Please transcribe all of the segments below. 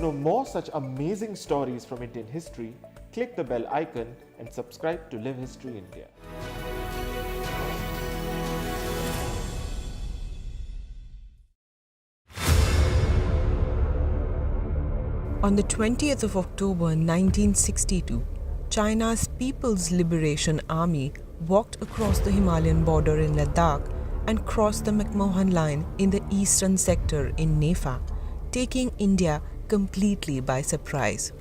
know more such amazing stories from Indian history, click the bell icon and subscribe to Live History India. On the 20th of October 1962, China's People's Liberation Army walked across the Himalayan border in Ladakh and crossed the McMahon Line in the eastern sector in Nefa, taking India completely by surprise.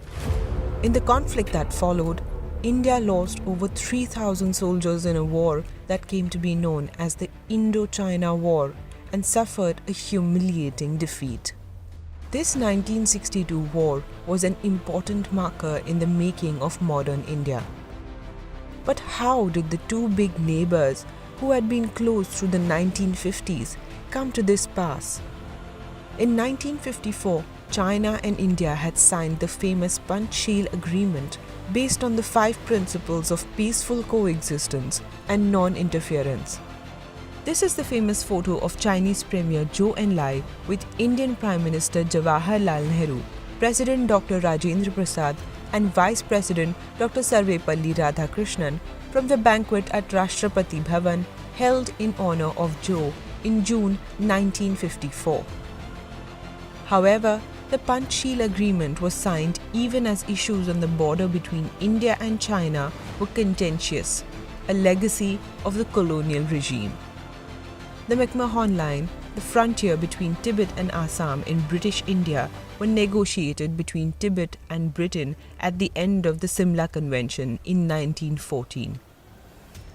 In the conflict that followed, India lost over 3,000 soldiers in a war that came to be known as the Indo-China War and suffered a humiliating defeat. This 1962 war was an important marker in the making of modern India. But how did the two big neighbors who had been close through the 1950s come to this pass? In 1954, China and India had signed the famous Panchsheel Agreement based on the 5 principles of peaceful coexistence and non-interference. This is the famous photo of Chinese Premier Zhou Enlai with Indian Prime Minister Jawaharlal Nehru, President Dr. Rajendra Prasad and Vice President Dr. Sarvepalli Radhakrishnan from the banquet at Rashtrapati Bhavan held in honor of Zhou in June 1954. However, the Panchsheel Agreement was signed even as issues on the border between India and China were contentious, a legacy of the colonial regime. The McMahon Line, the frontier between Tibet and Assam in British India, were negotiated between Tibet and Britain at the end of the Simla Convention in 1914.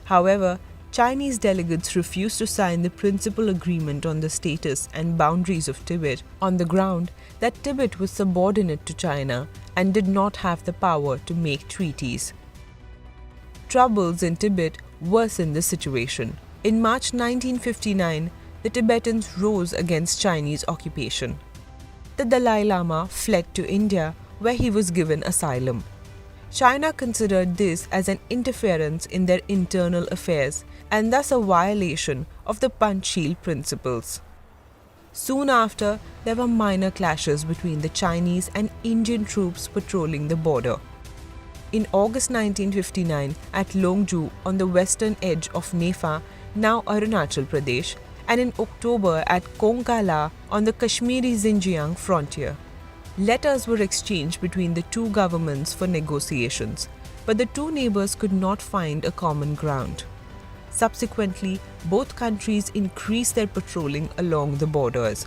However, Chinese delegates refused to sign the principal agreement on the status and boundaries of Tibet on the ground that Tibet was subordinate to China and did not have the power to make treaties. Troubles in Tibet worsened the situation. In March 1959, the Tibetans rose against Chinese occupation. The Dalai Lama fled to India, where he was given asylum. China considered this as an interference in their internal affairs and thus a violation of the Panchsheel principles. Soon after, there were minor clashes between the Chinese and Indian troops patrolling the border. In August 1959, at Longju on the western edge of Nefa, now Arunachal Pradesh, and in October at Konkala on the Kashmiri Xinjiang frontier. Letters were exchanged between the two governments for negotiations, but the two neighbors could not find a common ground. Subsequently, both countries increased their patrolling along the borders.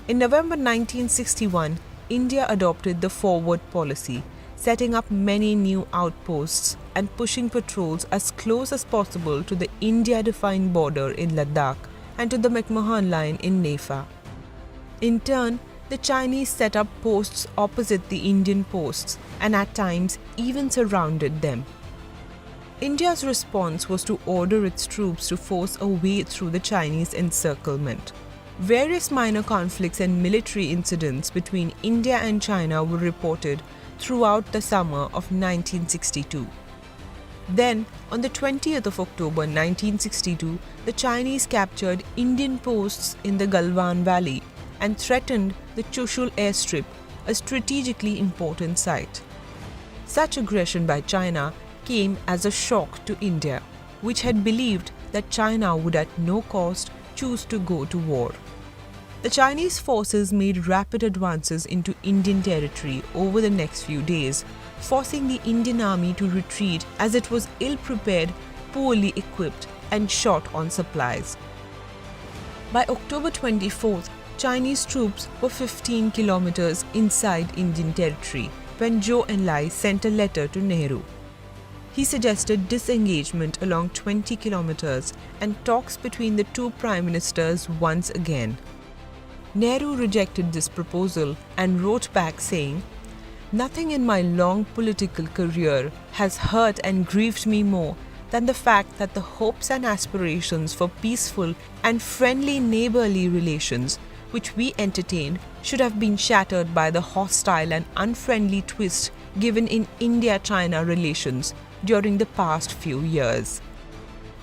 In November 1961, India adopted the Forward Policy, setting up many new outposts and pushing patrols as close as possible to the India-defined border in Ladakh and to the McMahon Line in Nefa. In turn, the Chinese set up posts opposite the Indian posts and at times even surrounded them. India's response was to order its troops to force a way through the Chinese encirclement. Various minor conflicts and military incidents between India and China were reported throughout the summer of 1962. Then, on the 20th of October 1962, the Chinese captured Indian posts in the Galwan Valley and threatened the Chushul airstrip, a strategically important site. Such aggression by China came as a shock to India, which had believed that China would at no cost choose to go to war. The Chinese forces made rapid advances into Indian territory over the next few days, forcing the Indian army to retreat as it was ill-prepared, poorly equipped, and short on supplies. By October 24th, Chinese troops were 15 kilometers inside Indian territory when Zhou Enlai sent a letter to Nehru. He suggested disengagement along 20 kilometers and talks between the two prime ministers once again. Nehru rejected this proposal and wrote back saying, "Nothing in my long political career has hurt and grieved me more than the fact that the hopes and aspirations for peaceful and friendly neighborly relations which we entertained should have been shattered by the hostile and unfriendly twist given in India-China relations during the past few years."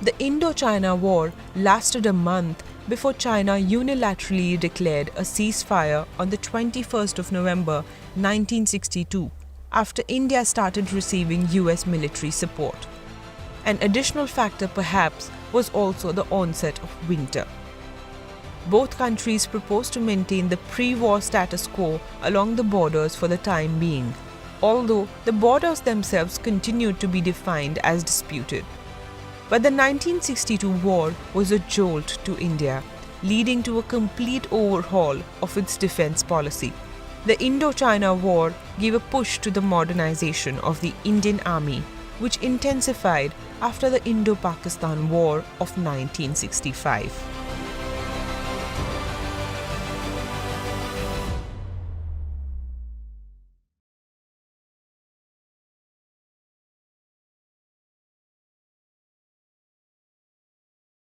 The Indo-China War lasted a month before China unilaterally declared a ceasefire on the 21st of November 1962 after India started receiving US military support. An additional factor perhaps was also the onset of winter. Both countries proposed to maintain the pre-war status quo along the borders for the time being, although the borders themselves continued to be defined as disputed. But the 1962 war was a jolt to India, leading to a complete overhaul of its defense policy. The Indochina War gave a push to the modernization of the Indian Army, which intensified after the Indo-Pakistan War of 1965.